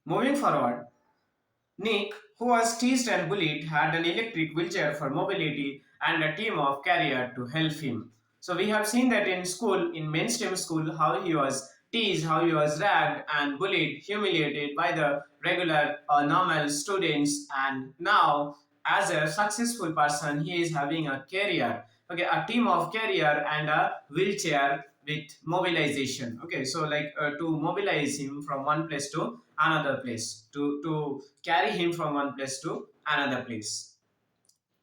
Moving forward, Nick, who was teased and bullied, had an electric wheelchair for mobility and a team of carrier to help him. So we have seen that in school, in mainstream school, how he was teased, how he was ragged and bullied, humiliated by the regular or normal students. And now, as a successful person, he is having a career, okay, a team of carrier and a wheelchair with mobilization. Okay, so like to mobilize him from one place to another place, to carry him from one place to another place.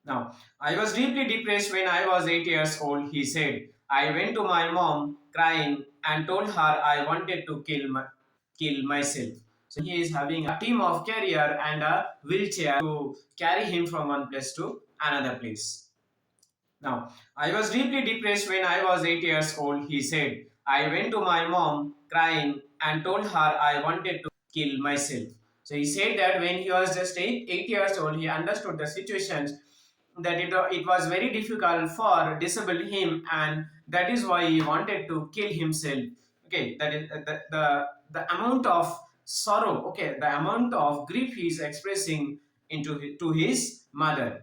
Now, I was deeply depressed when I was 8 years old, he said. I went to my mom crying and told her I wanted to kill myself. So he is having a team of carrier and a wheelchair to carry him from one place to another place. Now, I was deeply depressed when I was 8 years old, he said. I went to my mom crying and told her I wanted to kill myself. So he said that when he was just 8 years old, he understood the situations that it was very difficult for disable him, and that is why he wanted to kill himself. Okay, that is the amount of sorrow, okay, the amount of grief he is expressing to his mother.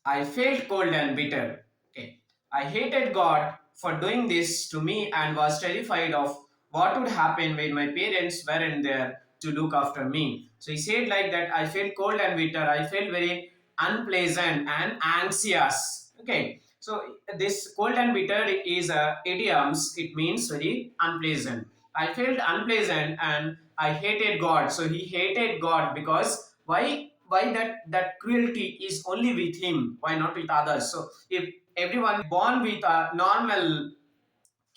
I felt cold and bitter. Okay. I hated God for doing this to me and was terrified of what would happen when my parents weren't there to look after me. So he said like that, I felt cold and bitter. I felt very unpleasant and anxious. Okay. So this cold and bitter is a idioms. It means very unpleasant. I felt unpleasant and I hated God. So he hated God because why that cruelty is only with him, why not with others? So if everyone born with a normal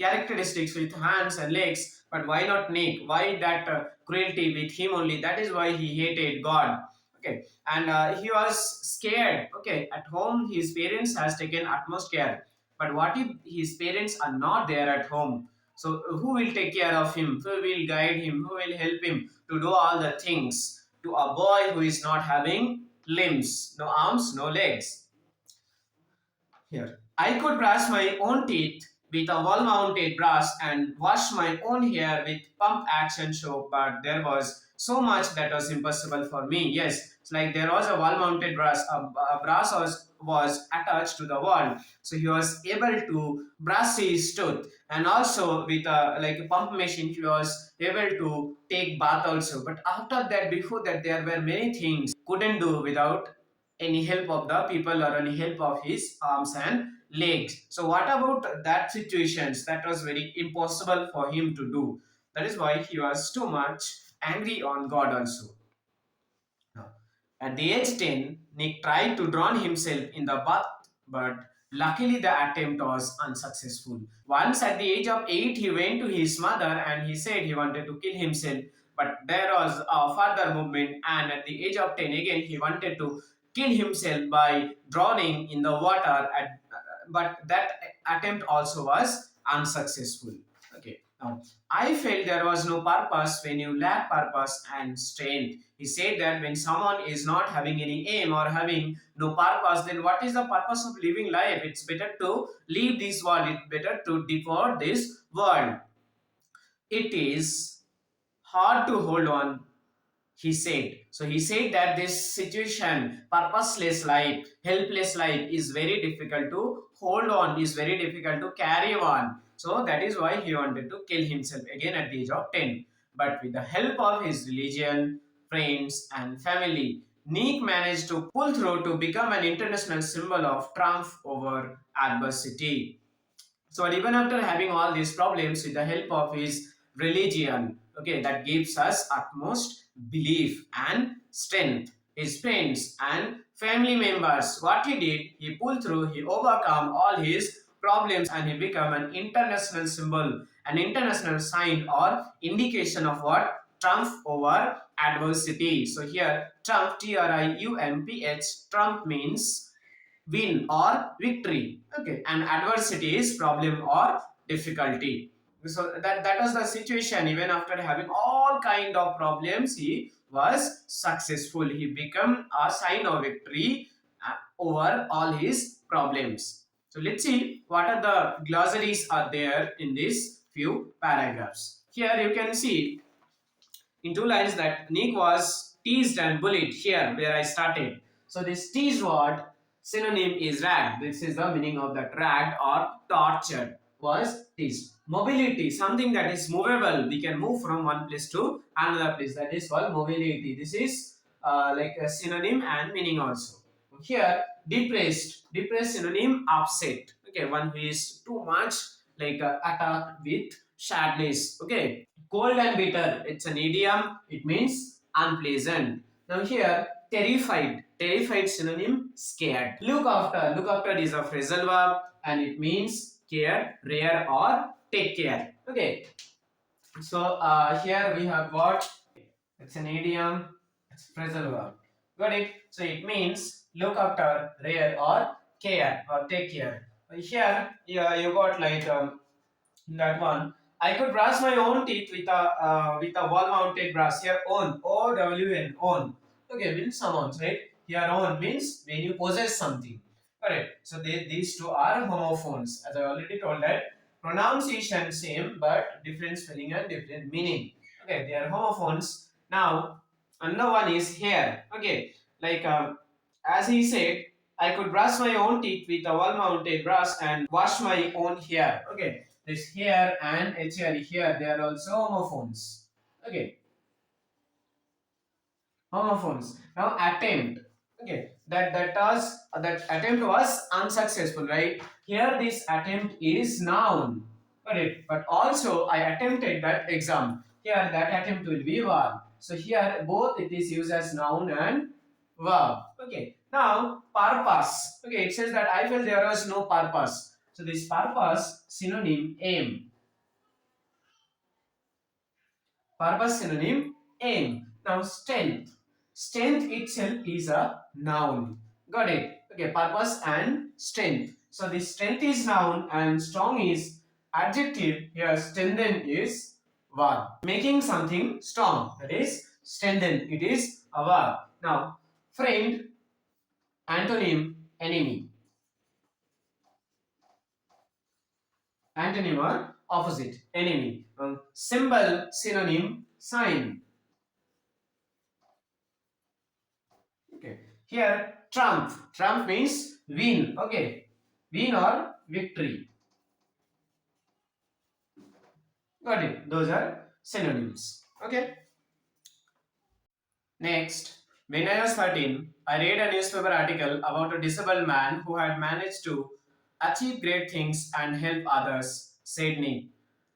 characteristics with hands and legs, but why not Nick? Why that cruelty with him only? That is why he hated God. Okay, and he was scared. Okay, at home his parents has taken utmost care, but what if his parents are not there at home? So who will take care of him? Who will guide him? Who will help him to do all the things to a boy who is not having limbs, no arms, no legs? Here, I could brush my own teeth with a wall-mounted brush and wash my own hair with pump action soap, but there was so much that was impossible for me. Yes, it's like there was a wall-mounted brush. A brush was attached to the wall, so he was able to brush his tooth, and also with a like a pump machine, he was able to take bath also. But after that, before that, there were many things couldn't do without any help of the people or any help of his arms and legs. So what about that situations that was very impossible for him to do? That is why he was too much angry on God also. Now, at the age 10, Nick tried to drown himself in the bath, but luckily the attempt was unsuccessful. Once at the age of 8, he went to his mother and he said he wanted to kill himself, but there was a further movement, and at the age of 10 again he wanted to kill himself by drowning in the water, but that attempt also was unsuccessful. Okay, now I felt there was no purpose when you lack purpose and strength. He said that when someone is not having any aim or having no purpose, then what is the purpose of living life? It's better to leave this world, it's better to depart this world. It is hard to hold on, he said. So he said that this situation, purposeless life, helpless life, is very difficult to hold on, is very difficult to carry on. So that is why he wanted to kill himself again at the age of 10. But with the help of his religion, friends, and family, Nick managed to pull through to become an international symbol of triumph over adversity. So even after having all these problems, with the help of his religion, okay, that gives us utmost belief and strength. His friends and family members, what he did, he pulled through, he overcome all his problems, and he become an international symbol, an international sign or indication of what? Triumph over adversity. So here, Trump, Triumph, Trump means win or victory. Okay, and adversity is problem or difficulty. So that was the situation. Even after having all kind of problems, he was successful. He became a sign of victory over all his problems. So let's see what are the glossaries are there in these few paragraphs. Here you can see in two lines that Nick was teased and bullied here where I started. So this teased word synonym is ragged. This is the meaning of that ragged or tortured was teased. Mobility, something that is movable. We can move from one place to another place. That is called mobility. This is like a synonym and meaning also. Here, depressed. Depressed synonym upset. Okay, one who is too much like attacked with sadness. Okay, cold and bitter. It's an idiom. It means unpleasant. Now here, terrified. Terrified synonym scared. Look after. Look after is a phrasal verb and it means care, rare, or take care. Okay. So here we have got it's an idiom, it's phrasal verb. Got it? So it means look after, rare, or care, or take care. Here, yeah, you got like that one. I could brush my own teeth with a wall-mounted brush. Here, own, O-W-N, own. Okay, means someone's right. Here, own means when you possess something. Correct. So these two are homophones. As I already told that pronunciation same but different spelling and different meaning. Okay, they are homophones. Now, another one is hair. Okay, like as he said, I could brush my own teeth with a wall-mounted brush and wash my own hair. Okay, this hair and HAR here, they are also homophones. Okay, homophones. Now attempt. Okay, that attempt was unsuccessful, right? Here this attempt is noun. Correct. But also I attempted that exam. Here that attempt will be verb. So here both it is used as noun and verb. Okay. Now purpose. Okay, it says that I felt there was no purpose. So this purpose synonym aim. Purpose synonym aim. Now strength. Strength itself is a noun. Got it? Okay, purpose and strength. So the strength is noun and strong is adjective. Here strengthen is verb. Making something strong. That is strengthen. It is a verb. Now friend, antonym, enemy. Antonym or opposite, enemy. Symbol, synonym, sign. Okay. Here, trump. Trump means win. Okay. Win or victory. Got it. Those are synonyms. Okay. Next, when I was 13, I read a newspaper article about a disabled man who had managed to achieve great things and help others, said Nick.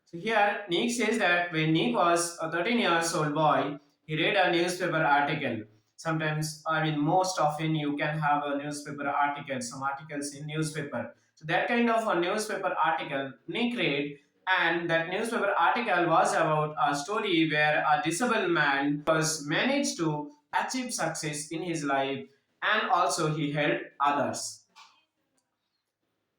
So here, Nick says that when Nick was a 13 years old boy, he read a newspaper article. Sometimes, I mean, most often you can have a newspaper article, some articles in newspaper. So that kind of a newspaper article Nick read, and that newspaper article was about a story where a disabled man was managed to achieve success in his life and also he helped others.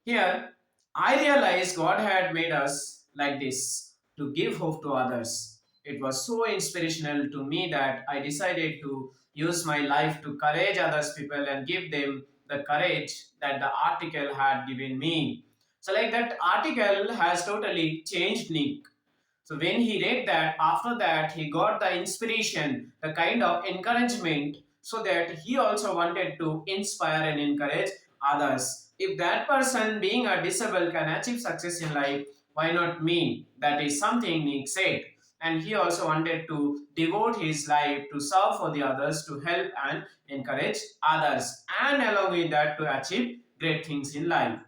Here, I realized God had made us like this to give hope to others. It was so inspirational to me that I decided to use my life to encourage others people and give them the courage that the article had given me. So like that article has totally changed Nick. So when he read that, after that, he got the inspiration, the kind of encouragement, so that he also wanted to inspire and encourage others. If that person being a disabled can achieve success in life, why not me? That is something Nick said. And he also wanted to devote his life to serve for the others, to help and encourage others, and along with that to achieve great things in life.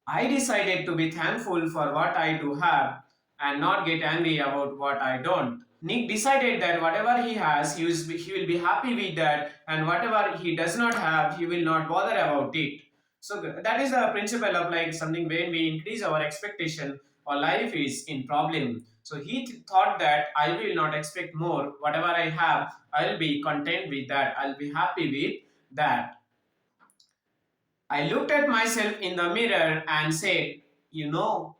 I decided to be thankful for what I do have and not get angry about what I don't. Nick decided that whatever he has, he will be happy with that, and whatever he does not have, he will not bother about it. So that is the principle of like something when we increase our expectation, our life is in problem. So he thought that I will not expect more. Whatever I have, I'll be content with that. I'll be happy with that. I looked at myself in the mirror and said, you know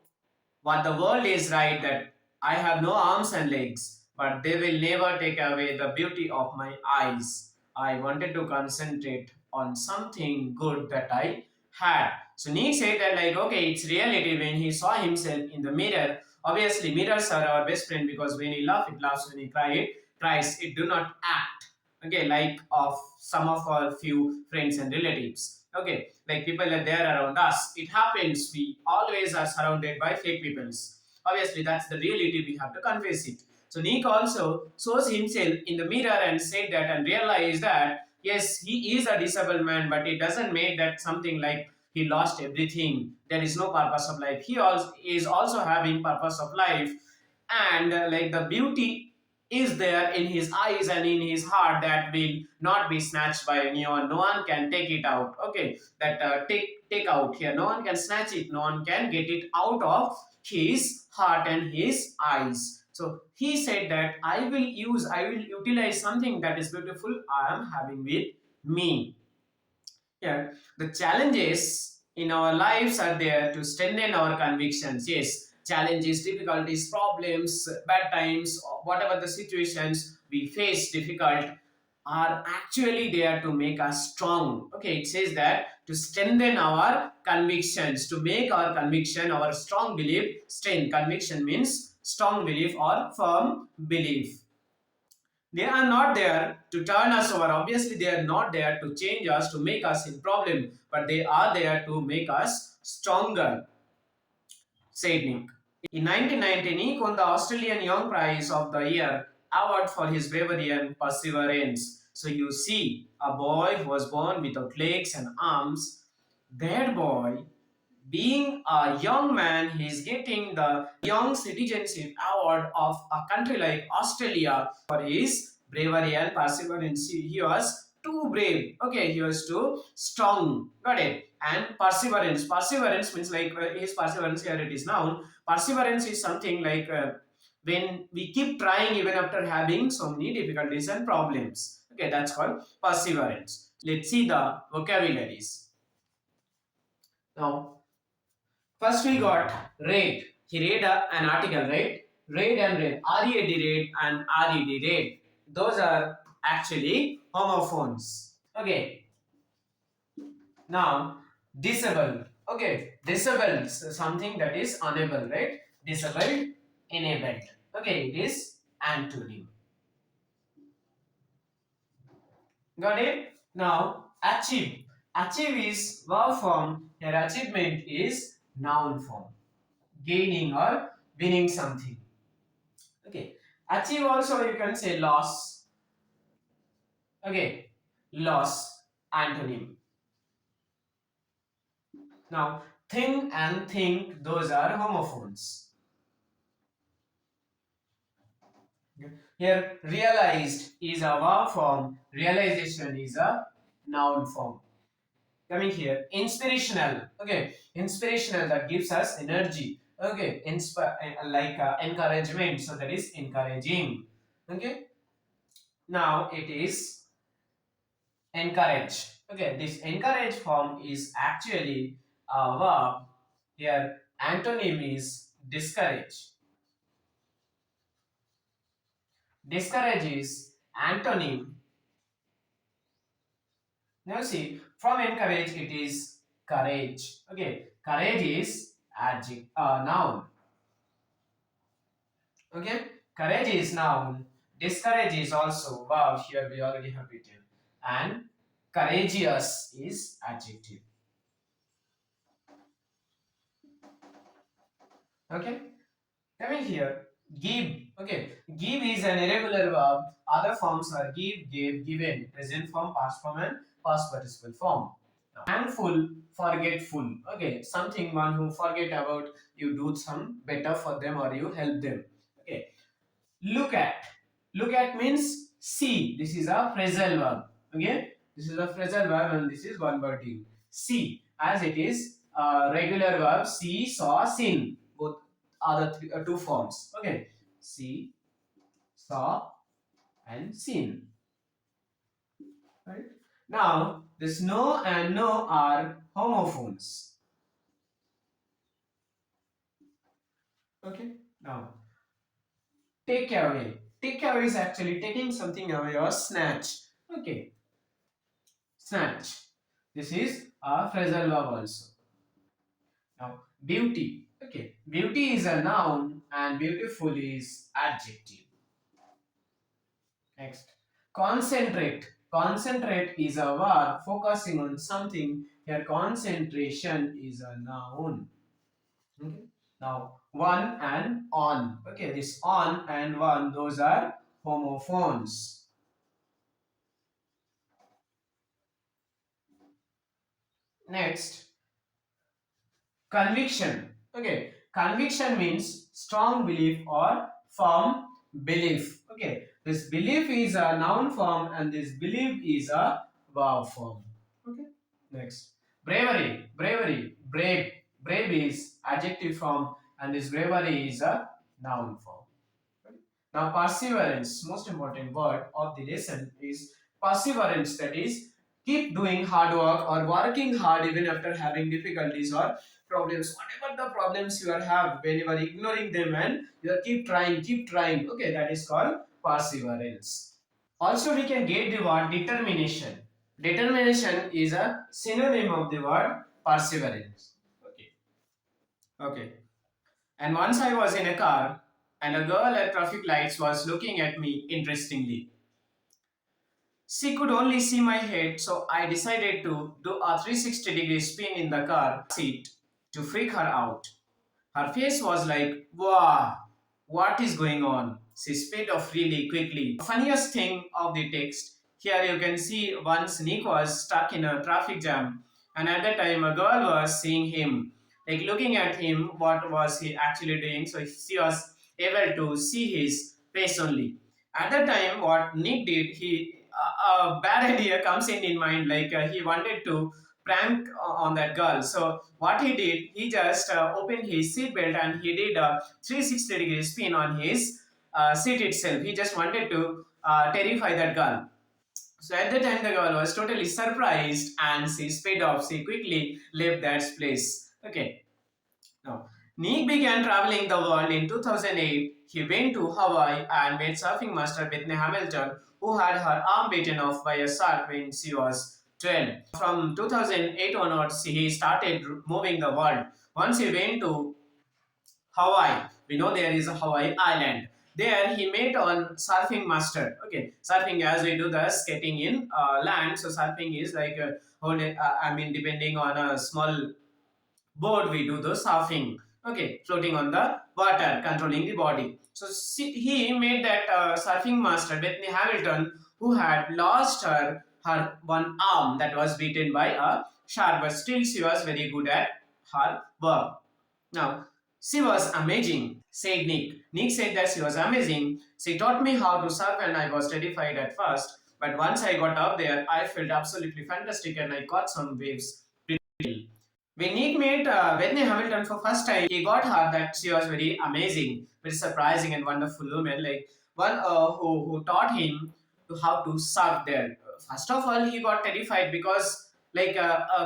what the world is right that I have no arms and legs, but they will never take away the beauty of my eyes. I wanted to concentrate on something good that I had. So Nick said that like okay, it's reality when he saw himself in the mirror. Obviously, mirrors are our best friend because when he laughs, it laughs. When he it cries. It do not act. Okay, like of some of our few friends and relatives. Okay, like people are there around us. It happens. We always are surrounded by fake peoples. Obviously, that's the reality. We have to confess it. So Nick also shows himself in the mirror and said that and realized that yes, he is a disabled man, but it doesn't make that something like he lost everything. There is no purpose of life. He also is also having purpose of life, and like the beauty is there in his eyes and in his heart that will not be snatched by anyone. No one can take it out. Okay, that take out here. No one can snatch it. No one can get it out of his heart and his eyes. So he said that I will utilize something that is beautiful I am having with me. Yeah, the challenges in our lives are there to strengthen our convictions. Yes, challenges, difficulties, problems, bad times, or whatever the situations we face difficult are actually there to make us strong. Okay, it says that to strengthen our convictions, to make our conviction, our strong belief, strength. Conviction means strong belief or firm belief. They are not there to turn us over. Obviously, they are not there to change us, to make us in problem, but they are there to make us stronger, said Nick. In 1990, Nick won the Australian Young Prize of the Year award for his bravery and perseverance. So you see, a boy who was born without legs and arms, that boy being a young man, he is getting the Young Citizenship Award of a country like Australia for his bravery and perseverance. He was too brave. Okay, he was too strong. Got it? And perseverance. Perseverance means like his perseverance here it is noun. Perseverance is something like when we keep trying even after having so many difficulties and problems. Okay, that's called perseverance. Let's see the vocabularies. Now, first we got read. He read an article, right? Read and read. R-E-A-D read and R-E-D read. Those are actually homophones. Okay. Now, disabled. Okay. Disabled is something that is unable, right? Disabled, enabled. Okay. It is antonym. Got it? Now, achieve. Achieve is verb form. Here, achievement is noun form. Gaining or winning something. Okay. Achieve also you can say loss. Okay. Loss, antonym. Now, think and think, those are homophones. Okay. Here, realized is a verb form. Realization is a noun form. Coming here, inspirational. Okay. Inspirational, that gives us energy. Okay. Like encouragement. So that is encouraging. Okay. Now it is encourage. Okay, this encourage form is actually a verb. Here, antonym is discourage. Discourage is antonym. Now see, from encourage it is courage. Okay, courage is noun. Okay, courage is noun. Discourage is also verb. Here we already have written. And courageous is adjective. Okay. Coming here, give. Okay, give is an irregular verb. Other forms are give, gave, given. Present form, past form, and past participle form. Now, thankful, forgetful. Okay, something one who forget about, you do some better for them or you help them. Okay, look at. Look at means see. This is a phrasal verb. Okay, this is a phrasal verb and this is one wording. See, as it is regular verb. See, saw, seen. Both are the two forms. Okay, see, saw, and seen. Right. Now, this no and no are homophones. Okay. Now, take away. Take away is actually taking something away or snatch. Okay. Snatch. This is a phrasal verb also. Now, beauty. Okay, beauty is a noun and beautiful is adjective. Next, concentrate. Concentrate is a verb focusing on something. Here, concentration is a noun. Okay. Now, one and on. Okay, this on and one, those are homophones. Next, conviction. Okay, conviction means strong belief or firm belief. Okay, this belief is a noun form and this belief is a verb form. Okay, next, bravery. Bravery, brave. Brave is adjective form and this bravery is a noun form. Now, perseverance, most important word of the lesson is perseverance. That is, keep doing hard work or working hard even after having difficulties or problems. Whatever the problems you are have, when you are ignoring them and you are keep trying, keep trying. Okay, that is called perseverance. Also, we can get the word determination. Determination is a synonym of the word perseverance. Okay. Okay. And once I was in a car, and a girl at traffic lights was looking at me interestingly. She could only see my head, so I decided to do a 360-degree spin in the car seat to freak her out. Her face was like, wow, what is going on? She sped off really quickly. Funniest thing of the text, here you can see once Nick was stuck in a traffic jam, and at that time a girl was seeing him, like looking at him, what was he actually doing. So she was able to see his face only. At that time, what Nick did, a bad idea comes in mind, like he wanted to prank on that girl. So what he did, he just opened his seat belt and he did a 360-degree spin on his seat itself. He just wanted to terrify that girl. So at the time, the girl was totally surprised and she sped off. She quickly left that place. Okay. Now, Nick began traveling the world in 2008. He went to Hawaii and met surfing master Bethany Hamilton, who had her arm bitten off by a shark when she was 12. From 2008 onwards, he started moving the world. Once he went to Hawaii, we know there is a Hawaii island. There he met on surfing master. Okay, surfing as we do the skating in land. So surfing is like holding. Depending on a small board, we do the surfing. Okay, floating on the water, controlling the body. So he made that surfing master Bethany Hamilton, who had lost her one arm that was beaten by a shark, but still she was very good at her work. Now, she was amazing, said Nick. Nick said that she was amazing. She taught me how to surf and I was terrified at first, but once I got up there, I felt absolutely fantastic and I caught some waves. When Nick met Whitney Hamilton for first time, he got her that she was very amazing, very surprising and wonderful woman. Like one who taught him to how to surf there. First of all, he got terrified because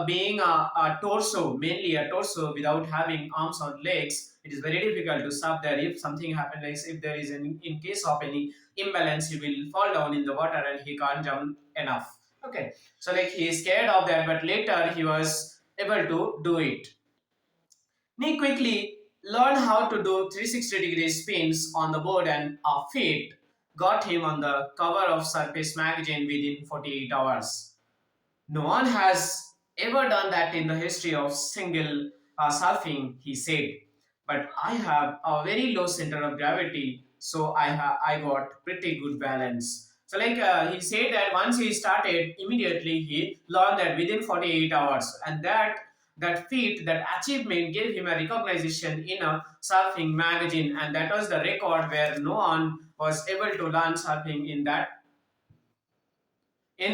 being a torso, mainly a torso without having arms or legs, it is very difficult to surf there. If something happens, like if there is an in case of any imbalance, he will fall down in the water and he can't jump enough. Okay, so like he is scared of that, but later he was able to do it. Nick quickly learned how to do 360-degree spins on the board and a feat got him on the cover of Surface magazine within 48 hours. No one has ever done that in the history of single surfing, he said. But I have a very low center of gravity, so I got pretty good balance. So he said that once he started, immediately he learned that within 48 hours, and that feat, that achievement gave him a recognition in a surfing magazine, and that was the record where no one was able to learn surfing in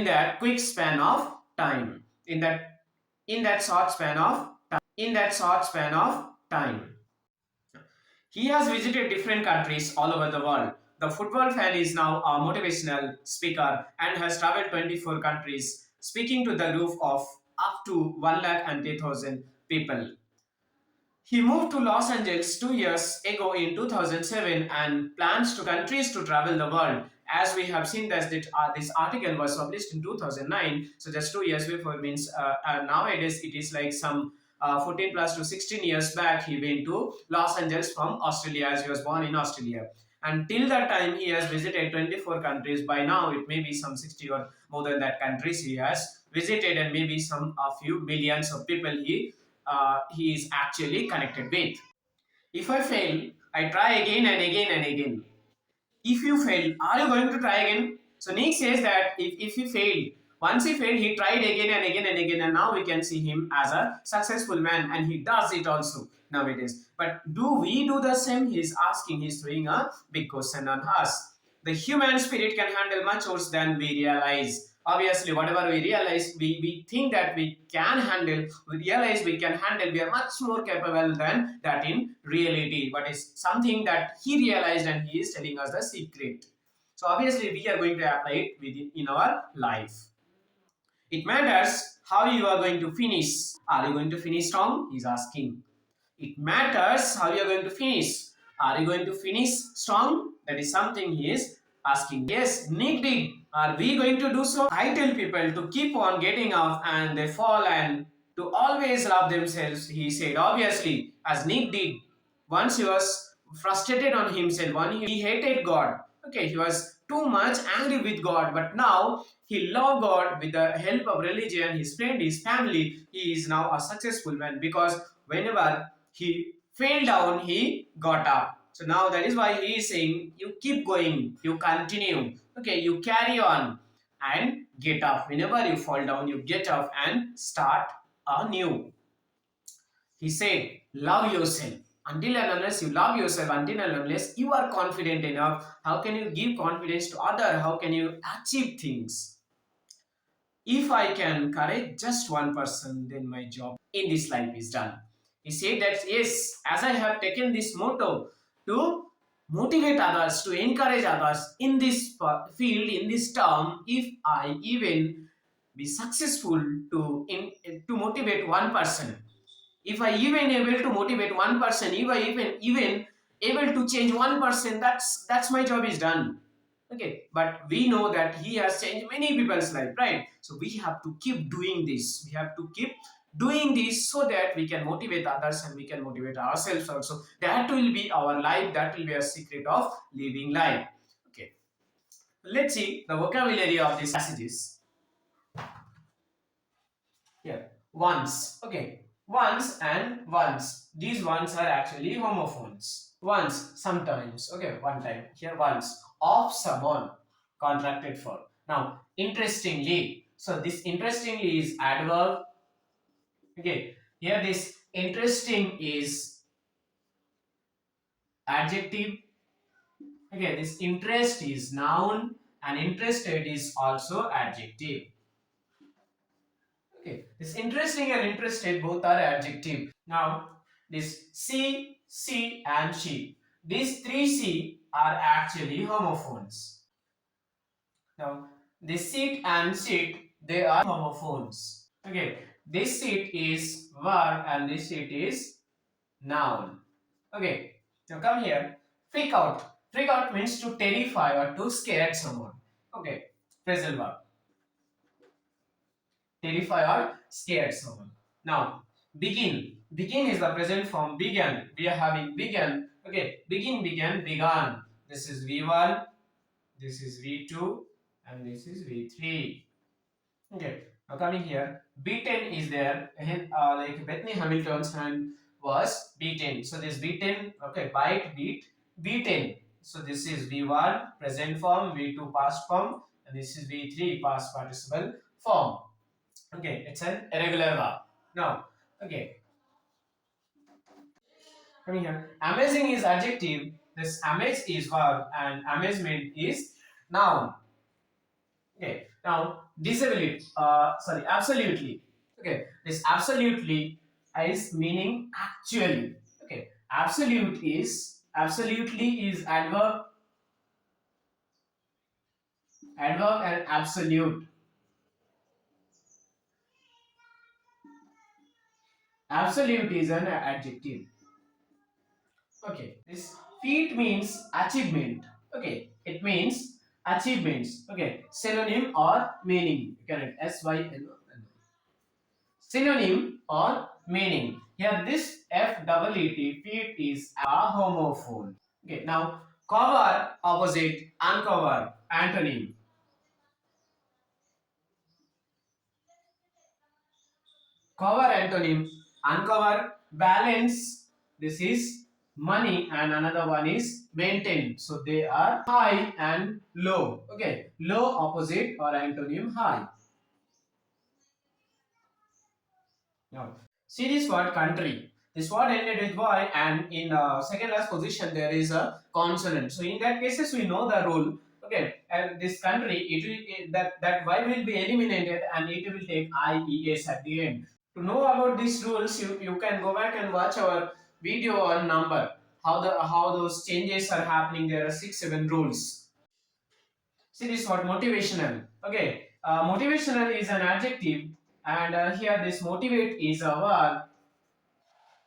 that quick span of time, in that short span of time. He has visited different countries all over the world. The football fan is now a motivational speaker and has traveled 24 countries, speaking to the group of up to 1,10,000 people. He moved to Los Angeles 2 years ago in 2007 and plans to countries to travel the world. As we have seen that this article was published in 2009, so just 2 years before means nowadays it is like some 14 plus to 16 years back, he went to Los Angeles from Australia, as he was born in Australia. And till that time, he has visited 24 countries. By now, it may be some 60 or more than that countries he has visited, and maybe some a few millions of people he is actually connected with. If I fail, I try again and again and again. If you fail, are you going to try again? So Nick says that if he failed, once he failed, he tried again and again and again, and now we can see him as a successful man, and he does it also nowadays. But do we do the same? He's asking, he's throwing a big question on us. The human spirit can handle much worse than we realize. Obviously, whatever we realize, we think that we can handle, we realize we can handle, we are much more capable than that in reality. But it's something that he realized and he is telling us the secret. So obviously, we are going to apply it within in our life. It matters how you are going to finish. Are you going to finish strong? He's asking. It matters how you are going to finish. Are you going to finish strong? That is something he is asking. Yes, Nick did. Are we going to do so? I tell people to keep on getting up and they fall, and to always love themselves, he said. Obviously, as Nick did. Once he was frustrated on himself, when he hated God. Okay, he was too much angry with God, but now he loved God with the help of religion, his friend, his family. He is now a successful man because whenever he fell down, he got up. So now that is why he is saying, you keep going, you continue, okay, you carry on and get up. Whenever you fall down, you get up and start anew. He said, love yourself. Until and unless you love yourself, until and unless you are confident enough, how can you give confidence to other? How can you achieve things? If I can correct just one person, then my job in this life is done. He said that yes, as I have taken this motto to motivate others, to encourage others in this field, in this term, if I even be successful to motivate one person, if I even able to motivate one person, if I even able to change one person, that's my job is done. Okay, but we know that he has changed many people's life, right? So we have to keep doing this. We have to keep doing this so that we can motivate others and we can motivate ourselves also. That will be our life. That will be a secret of living life. Okay, let's see the vocabulary of these passages. Here, once. Okay, once and once. These ones are actually homophones. Once, sometimes. Okay, one time. Here, once. Of someone, contracted for. Now, interestingly. So, this interestingly is adverb. Okay, here this interesting is adjective. Okay, this interest is noun and interested is also adjective. Okay, this interesting and interested both are adjective. Now, this she, and she. These three she are actually homophones. Now, this sit and sit, they are homophones. Okay, this sit is verb and this sit is noun. Okay, now come here. Freak out. Freak out means to terrify or to scare someone. Okay, phrasal verb. Terrify or scare someone. Now, begin. Begin is the present form. Began. We are having began. Okay, begin, began, began. This is V1, this is V2, and this is V3. Okay, now coming here, beaten is there. Like Bethany Hamilton's hand was beaten. So this beaten, okay, bite, beat, beaten. So this is V1 present form, V2 past form, and this is V3 past participle form. Okay, it's an irregular verb. Now, okay, coming here. Amazing is adjective, this amaze is verb, and amazement is noun. Okay, now disability, absolutely. Okay, this absolutely is meaning actually. Okay, absolutely is adverb and absolute. Absolute is an adjective. Okay, this feat means achievement. Okay, it means achievements. Okay, synonym or meaning. Correct. SYNONYM. Synonym or meaning. Here this FEET feet is a homophone. Okay, now cover opposite uncover antonym. Cover antonym uncover balance. This is money and another one is maintain. So they are high and low. Okay, low opposite or antonym high. Now, see this word country. This word ended with Y, and in second last position there is a consonant. So in that cases we know the rule. Okay, and this country that Y will be eliminated and it will take IES at the end. To know about these rules, you can go back and watch our video on number. How those changes are happening. There are 6 7 rules. See this word motivational. Okay, motivational is an adjective, and here this motivate is a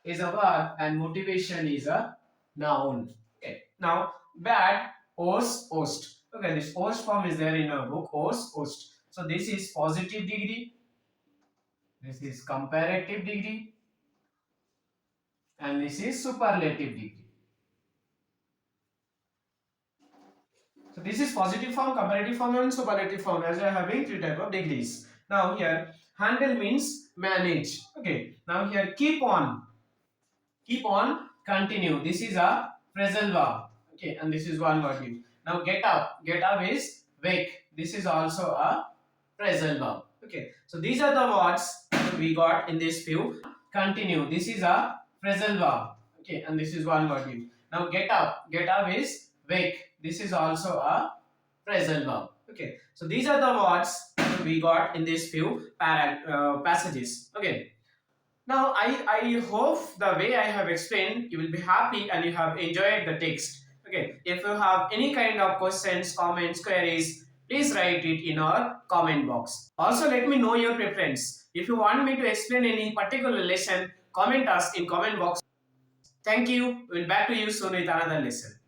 verb, and motivation is a noun. Okay, now bad host. Okay, this host form is there in our book host. So this is positive degree, this is comparative degree, and this is superlative degree. So this is positive form, comparative form, and superlative form, as we are having 3 type of degrees. Now here handle means manage. Okay. Now here keep on, continue. This is a phrasal verb. Okay, and this is one word. Now get up is wake. This is also a phrasal verb. Okay, so these are the words we got in this few. Continue. This is a phrasal verb. Okay, and this is one word. Now get up is wake. This is also a phrasal verb. Okay, so these are the words we got in this few passages. Okay, now I hope the way I have explained you will be happy and you have enjoyed the text. Okay, if you have any kind of questions, comments, queries, please write it in our comment box. Also let me know your preference. If you want me to explain any particular lesson, comment us in comment box. Thank you. We'll back to you soon with another lesson.